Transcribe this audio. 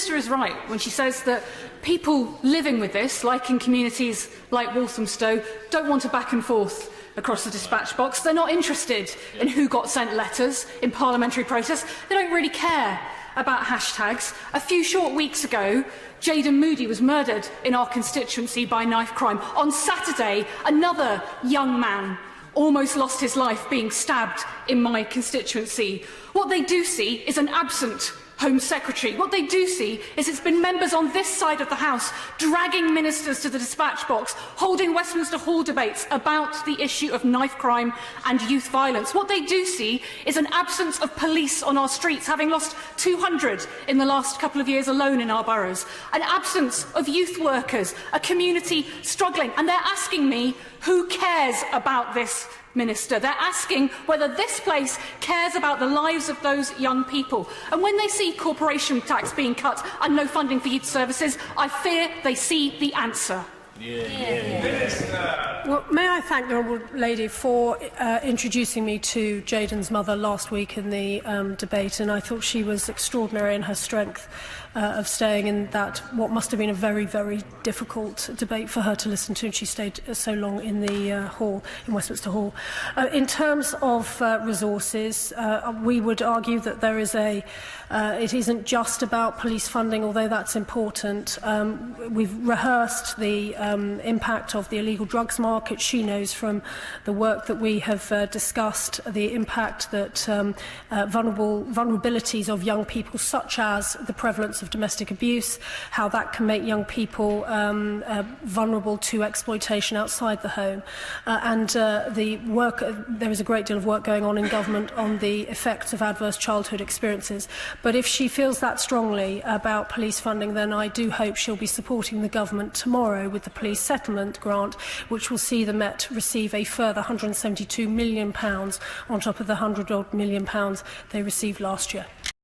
Minister is right when she says that people living with this, like in communities like Walthamstow, don't want a back and forth across the dispatch box. They're not interested in who got sent letters in parliamentary process. They don't really care about hashtags. A few short weeks ago, Jayden Moody was murdered in our constituency by knife crime. On Saturday, another young man almost lost his life being stabbed in my constituency. What they do see is an absent Home Secretary. What they do see is it's been members on this side of the House dragging ministers to the dispatch box, holding Westminster Hall debates about the issue of knife crime and youth violence. What they do see is an absence of police on our streets, having lost 200 in the last couple of years alone in our boroughs. An absence of youth workers, a community struggling. And they're asking me, who cares about this, Minister? They're asking whether this place cares about the lives of those young people. And when they see corporation tax being cut and no funding for youth services, I fear they see the answer. Well, may I thank the Honourable Lady for introducing me to Jayden's mother last week in the debate, and I thought she was extraordinary in her strength of staying in that what must have been a very, very difficult debate for her to listen to, and she stayed so long in the hall, in Westminster Hall. In terms of resources, we would argue that there is it isn't just about police funding, although that's important. We've rehearsed the impact of the illegal drugs market. She knows from the work that we have discussed the impact that vulnerabilities of young people, such as the prevalence of domestic abuse, how that can make young people vulnerable to exploitation outside the home. There is a great deal of work going on in government on the effects of adverse childhood experiences. But if she feels that strongly about police funding, then I do hope she'll be supporting the government tomorrow with the police settlement grant, which will see the Met receive a further £172 million on top of the £100-odd million they received last year.